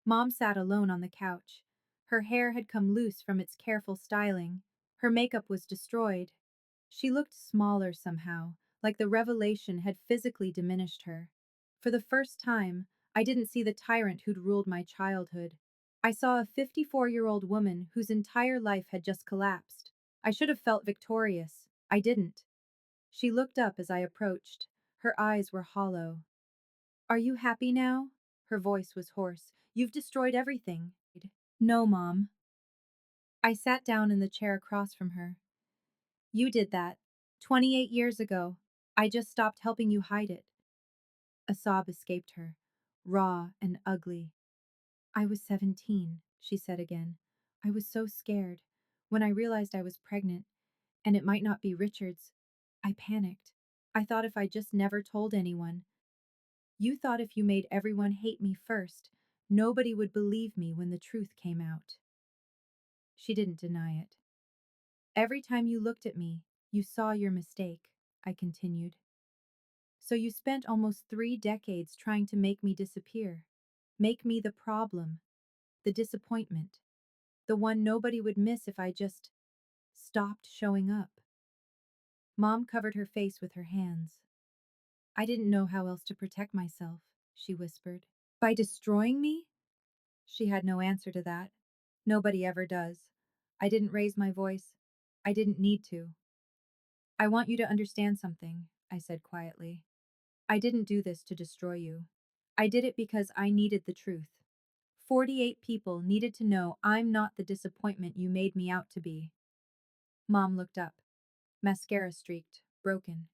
Mom sat alone on the couch. Her hair had come loose from its careful styling. Her makeup was destroyed. She looked smaller somehow, like the revelation had physically diminished her. For the first time, I didn't see the tyrant who'd ruled my childhood. I saw a 54-year-old woman whose entire life had just collapsed. I should have felt victorious. I didn't. She looked up as I approached. Her eyes were hollow. Are you happy now? Her voice was hoarse. You've destroyed everything. No, Mom. I sat down in the chair across from her. You did that. 28 years ago. I just stopped helping you hide it. A sob escaped her, raw and ugly. I was 17, she said again. I was so scared. When I realized I was pregnant, and it might not be Richard's, I panicked. I thought if I just never told anyone. You thought if you made everyone hate me first, nobody would believe me when the truth came out. She didn't deny it. Every time you looked at me, you saw your mistake, I continued. So you spent almost 3 decades trying to make me disappear, make me the problem, the disappointment, the one nobody would miss if I just stopped showing up. Mom covered her face with her hands. I didn't know how else to protect myself, she whispered. By destroying me? She had no answer to that. Nobody ever does. I didn't raise my voice. I didn't need to. I want you to understand something, I said quietly. I didn't do this to destroy you. I did it because I needed the truth. 48 people needed to know I'm not the disappointment you made me out to be. Mom looked up. Mascara streaked, broken.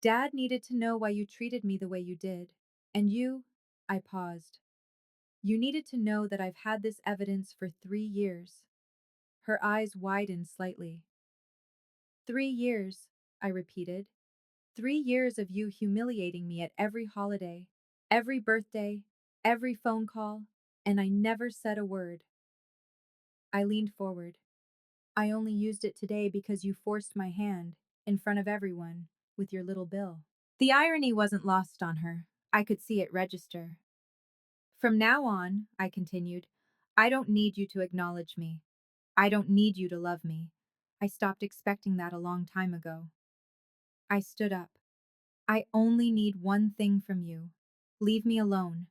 Dad needed to know why you treated me the way you did. And you, I paused. You needed to know that I've had this evidence for 3 years. Her eyes widened slightly. 3 years, I repeated. 3 years of you humiliating me at every holiday, every birthday, every phone call, and I never said a word. I leaned forward. I only used it today because you forced my hand, in front of everyone, with your little bill. The irony wasn't lost on her. I could see it register. From now on, I continued, I don't need you to acknowledge me. I don't need you to love me. I stopped expecting that a long time ago. I stood up. I only need one thing from you. Leave me alone.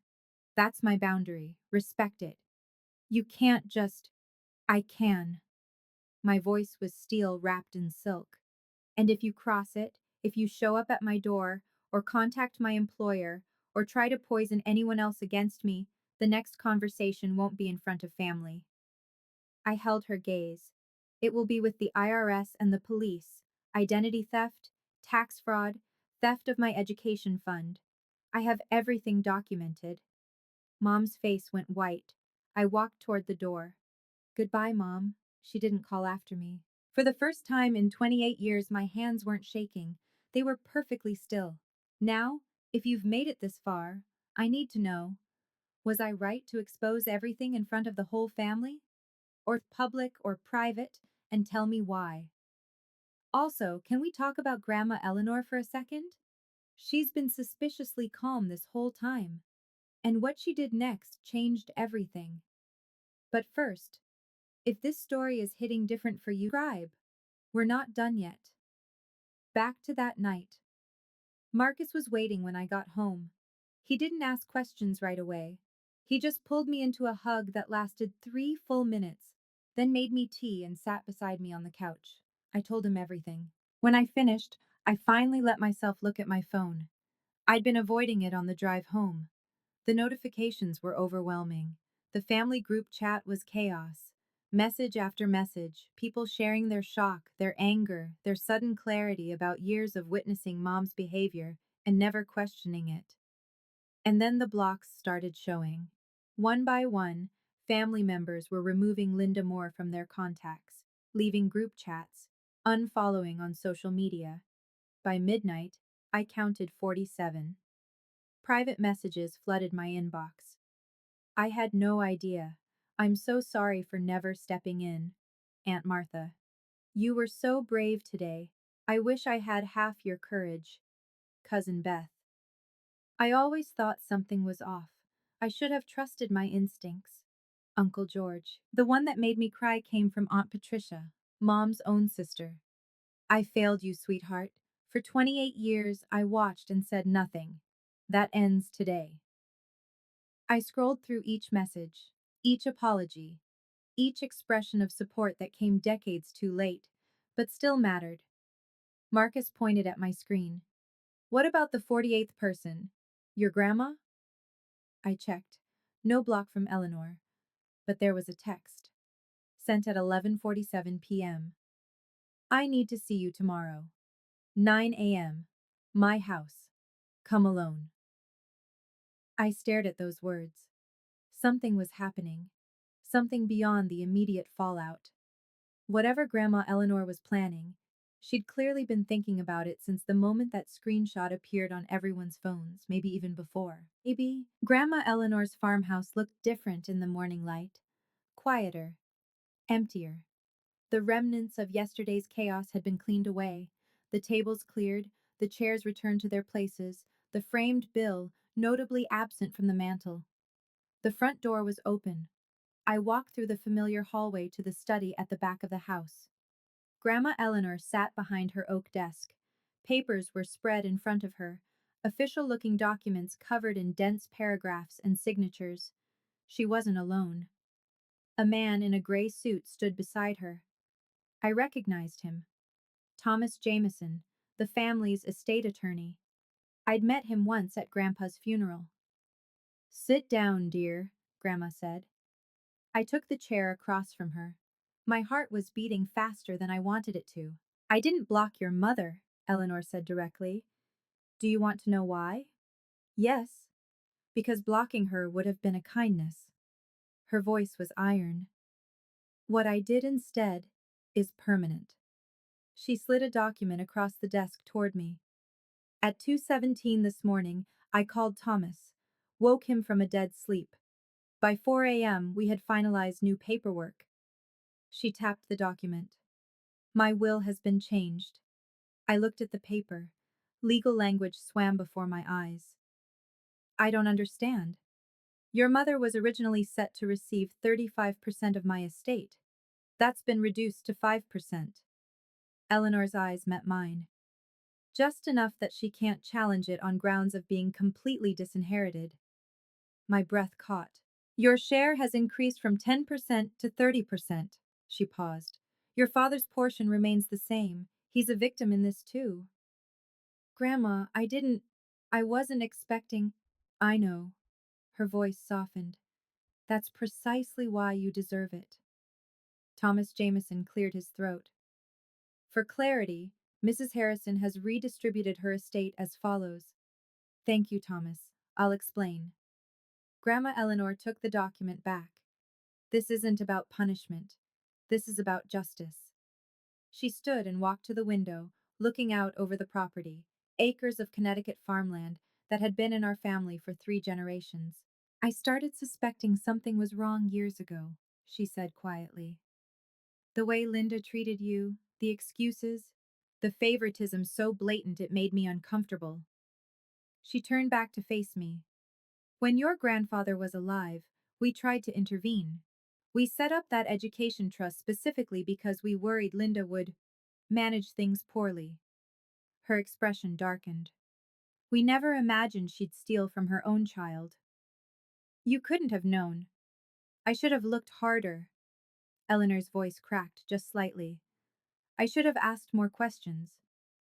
That's my boundary. Respect it. You can't just. I can. My voice was steel wrapped in silk. And if you cross it, if you show up at my door, or contact my employer, or try to poison anyone else against me, the next conversation won't be in front of family. I held her gaze. It will be with the IRS and the police. Identity theft, tax fraud, theft of my education fund. I have everything documented. Mom's face went white. I walked toward the door. Goodbye, Mom. She didn't call after me. For the first time in 28 years, my hands weren't shaking. They were perfectly still. Now, if you've made it this far, I need to know, was I right to expose everything in front of the whole family? Or public or private, and tell me why? Also, can we talk about Grandma Eleanor for a second? She's been suspiciously calm this whole time, and what she did next changed everything. But first, if this story is hitting different for you, subscribe. We're not done yet. Back to that night. Marcus was waiting when I got home. He didn't ask questions right away. He just pulled me into a hug that lasted 3 full minutes, then made me tea and sat beside me on the couch. I told him everything. When I finished, I finally let myself look at my phone. I'd been avoiding it on the drive home. The notifications were overwhelming. The family group chat was chaos. Message after message, people sharing their shock, their anger, their sudden clarity about years of witnessing Mom's behavior and never questioning it. And then the blocks started showing. One by one, family members were removing Linda Moore from their contacts, leaving group chats, unfollowing on social media. By midnight, I counted 47. Private messages flooded my inbox. I had no idea. I'm so sorry for never stepping in. Aunt Martha. You were so brave today. I wish I had half your courage. Cousin Beth. I always thought something was off. I should have trusted my instincts. Uncle George. The one that made me cry came from Aunt Patricia, Mom's own sister. I failed you, sweetheart. For 28 years, I watched and said nothing. That ends today. I scrolled through each message, each apology, each expression of support that came decades too late, but still mattered. Marcus pointed at my screen. What about the 48th person? Your grandma? I checked. No block from Eleanor, but there was a text. Sent at 11:47 p.m. I need to see you tomorrow. 9 a.m. My house. Come alone. I stared at those words. Something was happening. Something beyond the immediate fallout. Whatever Grandma Eleanor was planning, she'd clearly been thinking about it since the moment that screenshot appeared on everyone's phones, maybe even before. Maybe Grandma Eleanor's farmhouse looked different in the morning light. Quieter. Emptier. The remnants of yesterday's chaos had been cleaned away. The tables cleared, the chairs returned to their places, the framed bill notably absent from the mantel. The front door was open. I walked through the familiar hallway to the study at the back of the house. Grandma Eleanor sat behind her oak desk. Papers were spread in front of her, official-looking documents covered in dense paragraphs and signatures. She wasn't alone. A man in a gray suit stood beside her. I recognized him. Thomas Jameson, the family's estate attorney. I'd met him once at Grandpa's funeral. Sit down, dear, Grandma said. I took the chair across from her. My heart was beating faster than I wanted it to. I didn't block your mother, Eleanor said directly. Do you want to know why? Yes, because blocking her would have been a kindness. Her voice was iron. What I did instead is permanent. She slid a document across the desk toward me. At 2:17 this morning, I called Thomas, woke him from a dead sleep. By 4 a.m., we had finalized new paperwork. She tapped the document. My will has been changed. I looked at the paper. Legal language swam before my eyes. I don't understand. Your mother was originally set to receive 35% of my estate. That's been reduced to 5%. Eleanor's eyes met mine. Just enough that she can't challenge it on grounds of being completely disinherited. My breath caught. Your share has increased from 10% to 30%. She paused. Your father's portion remains the same. He's a victim in this too. Grandma, I wasn't expecting. I know. Her voice softened. That's precisely why you deserve it. Thomas Jameson cleared his throat. For clarity, Mrs. Harrison has redistributed her estate as follows. Thank you, Thomas. I'll explain. Grandma Eleanor took the document back. This isn't about punishment. This is about justice. She stood and walked to the window, looking out over the property, acres of Connecticut farmland that had been in our family for 3 generations. I started suspecting something was wrong years ago, she said quietly. The way Linda treated you, the excuses, the favoritism so blatant it made me uncomfortable. She turned back to face me. When your grandfather was alive, we tried to intervene. We set up that education trust specifically because we worried Linda would manage things poorly. Her expression darkened. We never imagined she'd steal from her own child. You couldn't have known. I should have looked harder. Eleanor's voice cracked just slightly. I should have asked more questions.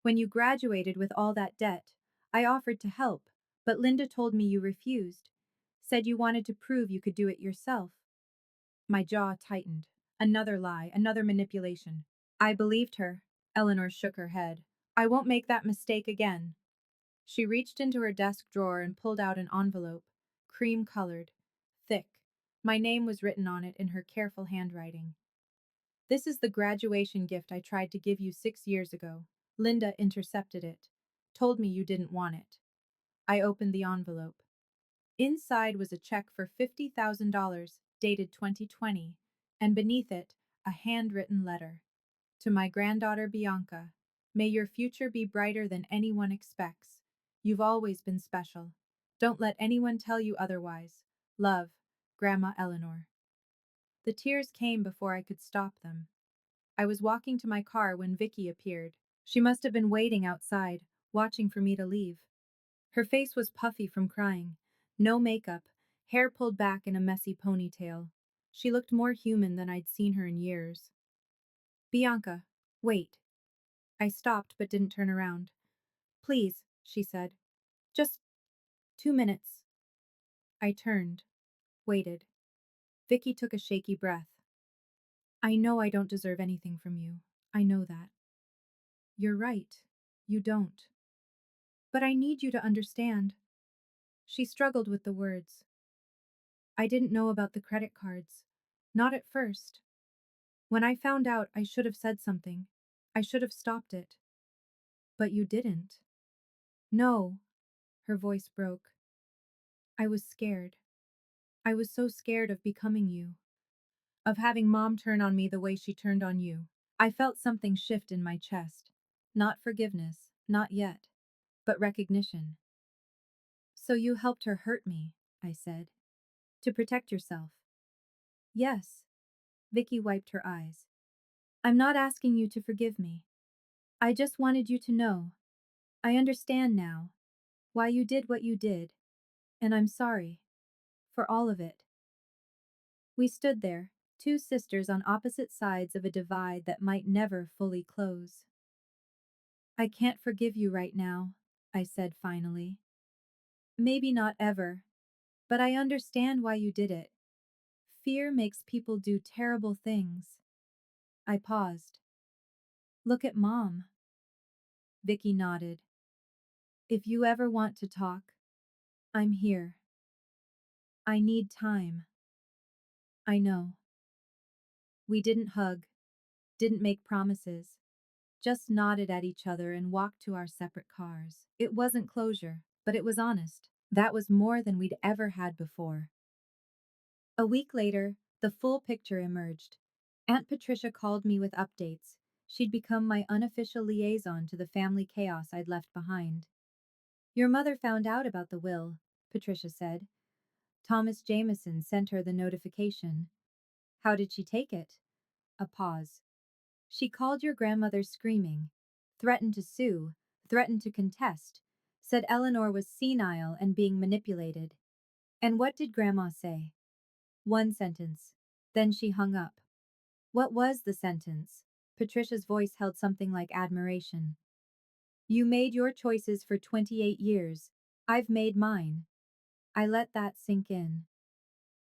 When you graduated with all that debt, I offered to help, but Linda told me you refused. Said you wanted to prove you could do it yourself. My jaw tightened. Another lie, another manipulation. I believed her. Eleanor shook her head. I won't make that mistake again. She reached into her desk drawer and pulled out an envelope, cream-colored, thick. My name was written on it in her careful handwriting. This is the graduation gift I tried to give you 6 years ago. Linda intercepted it. Told me you didn't want it. I opened the envelope. Inside was a check for $50,000, dated 2020, and beneath it, a handwritten letter. To my granddaughter Bianca, may your future be brighter than anyone expects. You've always been special. Don't let anyone tell you otherwise. Love, Grandma Eleanor. The tears came before I could stop them. I was walking to my car when Vicky appeared. She must have been waiting outside, watching for me to leave. Her face was puffy from crying. No makeup, hair pulled back in a messy ponytail. She looked more human than I'd seen her in years. Bianca, wait. I stopped but didn't turn around. Please, she said. Just 2 minutes. I turned, waited. Vicky took a shaky breath. I know I don't deserve anything from you. I know that. You're right. You don't. But I need you to understand. She struggled with the words. I didn't know about the credit cards. Not at first. When I found out, I should have said something. I should have stopped it. But you didn't. No. Her voice broke. I was scared. I was so scared of becoming you. Of having Mom turn on me the way she turned on you. I felt something shift in my chest. Not forgiveness, not yet, but recognition. So you helped her hurt me, I said. To protect yourself. Yes. Vicky wiped her eyes. I'm not asking you to forgive me. I just wanted you to know. I understand now. Why you did what you did. And I'm sorry. For all of it. We stood there, two sisters on opposite sides of a divide that might never fully close. I can't forgive you right now, I said finally. Maybe not ever. But I understand why you did it. Fear makes people do terrible things. I paused. Look at Mom. Vicky nodded. If you ever want to talk, I'm here. I need time. I know. We didn't hug, didn't make promises, just nodded at each other and walked to our separate cars. It wasn't closure, but it was honest. That was more than we'd ever had before. A week later, the full picture emerged. Aunt Patricia called me with updates. She'd become my unofficial liaison to the family chaos I'd left behind. Your mother found out about the will, Patricia said. Thomas Jameson sent her the notification. How did she take it? A pause. She called your grandmother screaming, threatened to sue, threatened to contest, said Eleanor was senile and being manipulated. And what did Grandma say? One sentence. Then she hung up. What was the sentence? Patricia's voice held something like admiration. You made your choices for 28 years. I've made mine. I let that sink in.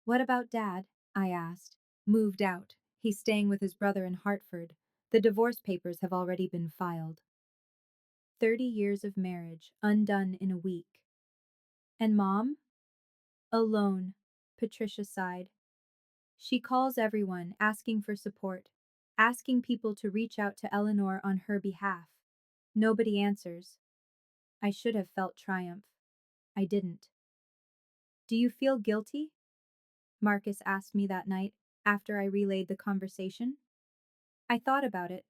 What about Dad? I asked. Moved out. He's staying with his brother in Hartford. The divorce papers have already been filed. 30 years of marriage, undone in a week. And Mom? Alone. Patricia sighed. She calls everyone, asking for support, asking people to reach out to Eleanor on her behalf. Nobody answers. I should have felt triumph. I didn't. Do you feel guilty? Marcus asked me that night after I relayed the conversation. I thought about it,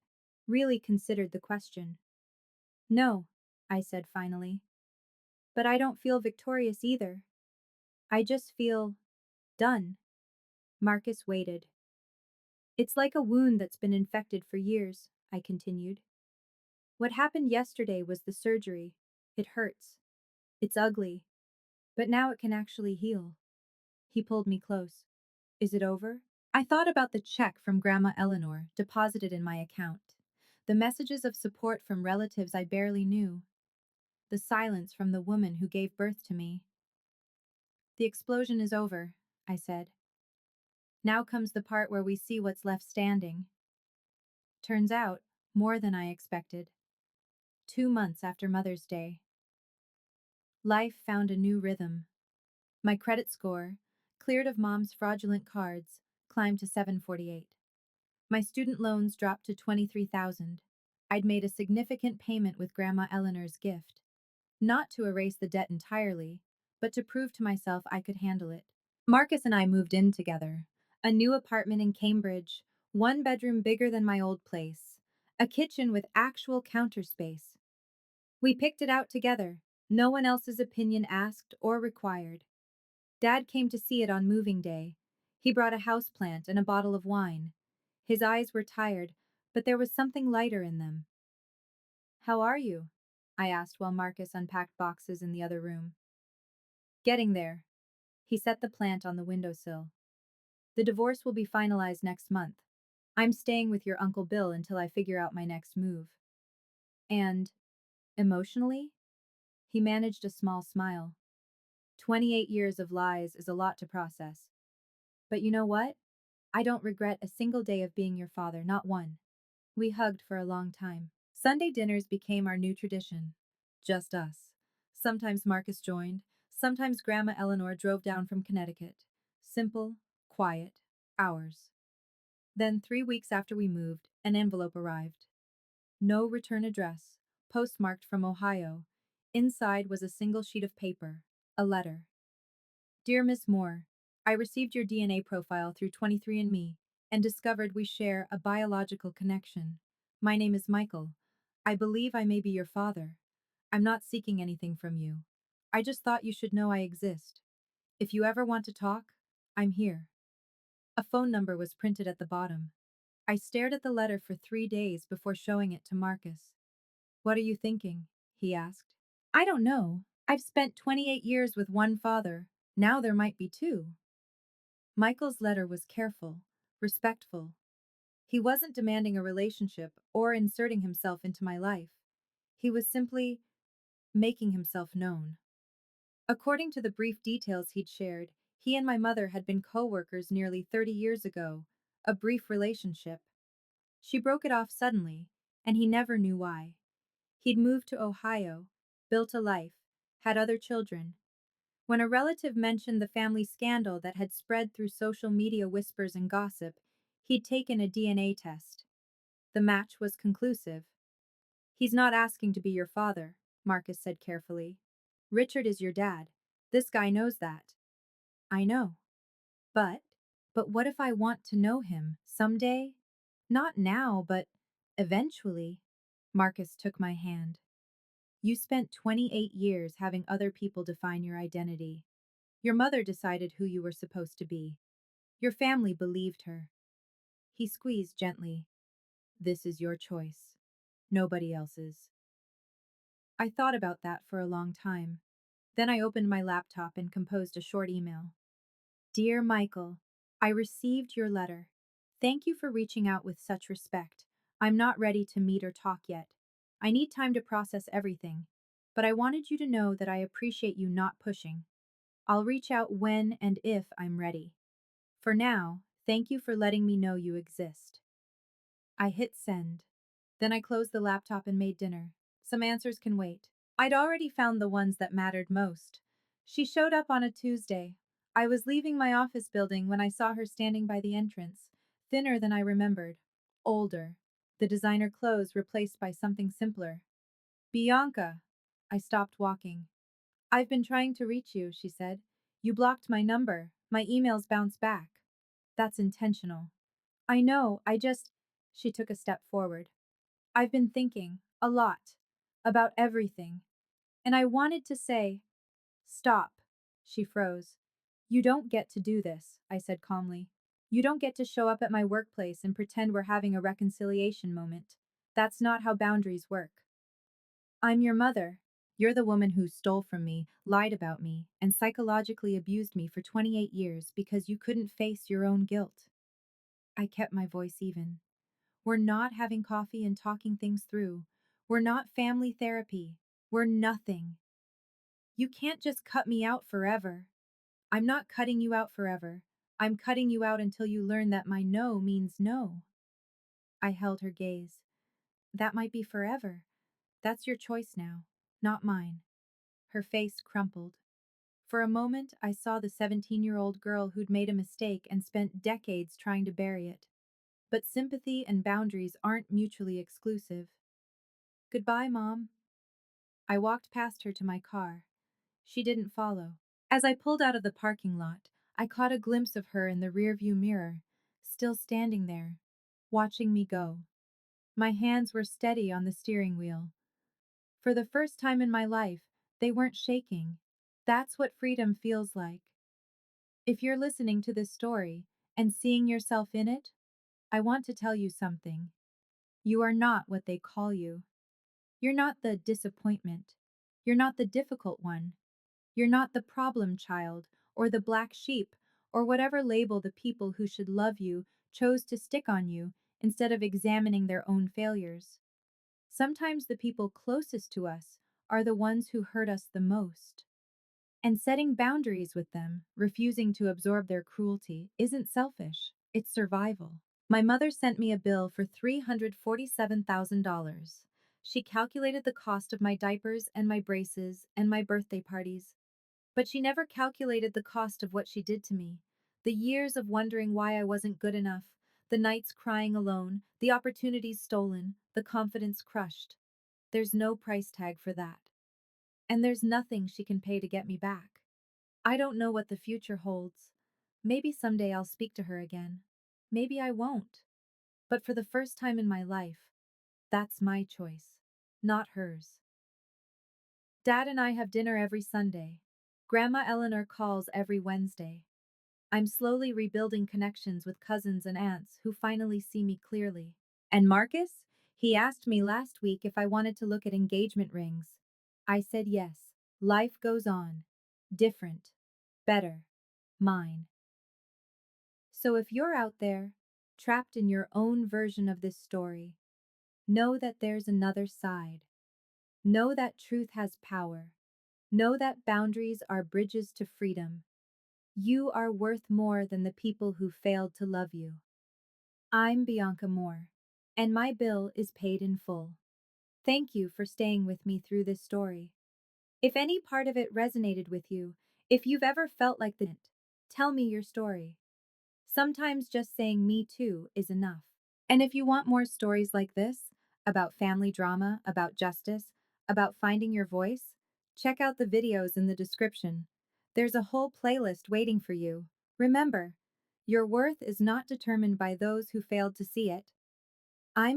really considered the question. No, I said finally. But I don't feel victorious either. I just feel done. Marcus waited. It's like a wound that's been infected for years, I continued. What happened yesterday was the surgery. It hurts. It's ugly. But now it can actually heal. He pulled me close. Is it over? I thought about the check from Grandma Eleanor deposited in my account, the messages of support from relatives I barely knew, the silence from the woman who gave birth to me. The explosion is over, I said. Now comes the part where we see what's left standing. Turns out, more than I expected. 2 months after Mother's Day. Life found a new rhythm. My credit score, cleared of Mom's fraudulent cards, climbed to 748. My student loans dropped to 23,000. I'd made a significant payment with Grandma Eleanor's gift. Not to erase the debt entirely, but to prove to myself I could handle it. Marcus and I moved in together. A new apartment in Cambridge, 1 bedroom bigger than my old place. A kitchen with actual counter space. We picked it out together, no one else's opinion asked or required. Dad came to see it on moving day. He brought a houseplant and a bottle of wine. His eyes were tired, but there was something lighter in them. How are you? I asked while Marcus unpacked boxes in the other room. Getting there. He set the plant on the windowsill. The divorce will be finalized next month. I'm staying with your Uncle Bill until I figure out my next move. And, emotionally? He managed a small smile. 28 years of lies is a lot to process. But you know what? I don't regret a single day of being your father, not one. We hugged for a long time. Sunday dinners became our new tradition. Just us. Sometimes Marcus joined, sometimes Grandma Eleanor drove down from Connecticut. Simple, quiet, ours. Then 3 weeks after we moved, an envelope arrived. No return address, postmarked from Ohio. Inside was a single sheet of paper, a letter. Dear Miss Moore, I received your DNA profile through 23andMe and discovered we share a biological connection. My name is Michael. I believe I may be your father. I'm not seeking anything from you. I just thought you should know I exist. If you ever want to talk, I'm here. A phone number was printed at the bottom. I stared at the letter for 3 days before showing it to Marcus. What are you thinking? He asked. I don't know. I've spent 28 years with one father. Now there might be two. Michael's letter was careful, respectful. He wasn't demanding a relationship or inserting himself into my life. He was simply making himself known. According to the brief details he'd shared, he and my mother had been co-workers nearly 30 years ago, a brief relationship. She broke it off suddenly, and he never knew why. He'd moved to Ohio, built a life, had other children. When a relative mentioned the family scandal that had spread through social media whispers and gossip, he'd taken a DNA test. The match was conclusive. He's not asking to be your father, Marcus said carefully. Richard is your dad. This guy knows that. I know. But, but what if I want to know him someday? Not now, but eventually. Marcus took my hand. You spent 28 years having other people define your identity. Your mother decided who you were supposed to be. Your family believed her. He squeezed gently. This is your choice. Nobody else's. I thought about that for a long time. Then I opened my laptop and composed a short email. Dear Michael, I received your letter. Thank you for reaching out with such respect. I'm not ready to meet or talk yet. I need time to process everything. But I wanted you to know that I appreciate you not pushing. I'll reach out when and if I'm ready. For now, thank you for letting me know you exist. I hit send. Then I closed the laptop and made dinner. Some answers can wait. I'd already found the ones that mattered most. She showed up on a Tuesday. I was leaving my office building when I saw her standing by the entrance, thinner than I remembered, older, the designer clothes replaced by something simpler. Bianca. I stopped walking. I've been trying to reach you, she said. You blocked my number. My emails bounced back. That's intentional. I know, She took a step forward. I've been thinking, a lot, about everything. And I wanted to say, stop. She froze. You don't get to do this, I said calmly. You don't get to show up at my workplace and pretend we're having a reconciliation moment. That's not how boundaries work. I'm your mother. You're the woman who stole from me, lied about me, and psychologically abused me for 28 years because you couldn't face your own guilt. I kept my voice even. We're not having coffee and talking things through. We're not family therapy. We're nothing. You can't just cut me out forever. I'm not cutting you out forever. I'm cutting you out until you learn that my no means no. I held her gaze. That might be forever. That's your choice now, not mine. Her face crumpled. For a moment, I saw the 17-year-old girl who'd made a mistake and spent decades trying to bury it. But sympathy and boundaries aren't mutually exclusive. Goodbye, Mom. I walked past her to my car. She didn't follow. As I pulled out of the parking lot, I caught a glimpse of her in the rearview mirror, still standing there, watching me go. My hands were steady on the steering wheel. For the first time in my life, they weren't shaking. That's what freedom feels like. If you're listening to this story and seeing yourself in it, I want to tell you something. You are not what they call you. You're not the disappointment. You're not the difficult one. You're not the problem child, or the black sheep, or whatever label the people who should love you chose to stick on you instead of examining their own failures. Sometimes the people closest to us are the ones who hurt us the most. And setting boundaries with them, refusing to absorb their cruelty, isn't selfish, it's survival. My mother sent me a bill for $347,000. She calculated the cost of my diapers and my braces and my birthday parties. But she never calculated the cost of what she did to me. The years of wondering why I wasn't good enough, the nights crying alone, the opportunities stolen, the confidence crushed. There's no price tag for that. And there's nothing she can pay to get me back. I don't know what the future holds. Maybe someday I'll speak to her again. Maybe I won't. But for the first time in my life, that's my choice, not hers. Dad and I have dinner every Sunday. Grandma Eleanor calls every Wednesday. I'm slowly rebuilding connections with cousins and aunts who finally see me clearly. And Marcus? He asked me last week if I wanted to look at engagement rings. I said yes. Life goes on. Different. Better. Mine. So if you're out there, trapped in your own version of this story, know that there's another side. Know that truth has power. Know that boundaries are bridges to freedom. You are worth more than the people who failed to love you. I'm Bianca Moore, and my bill is paid in full. Thank you for staying with me through this story. If any part of it resonated with you, if you've ever felt like that, tell me your story. Sometimes just saying me too is enough. And if you want more stories like this, about family drama, about justice, about finding your voice, check out the videos in the description. There's a whole playlist waiting for you. Remember, your worth is not determined by those who failed to see it. I'm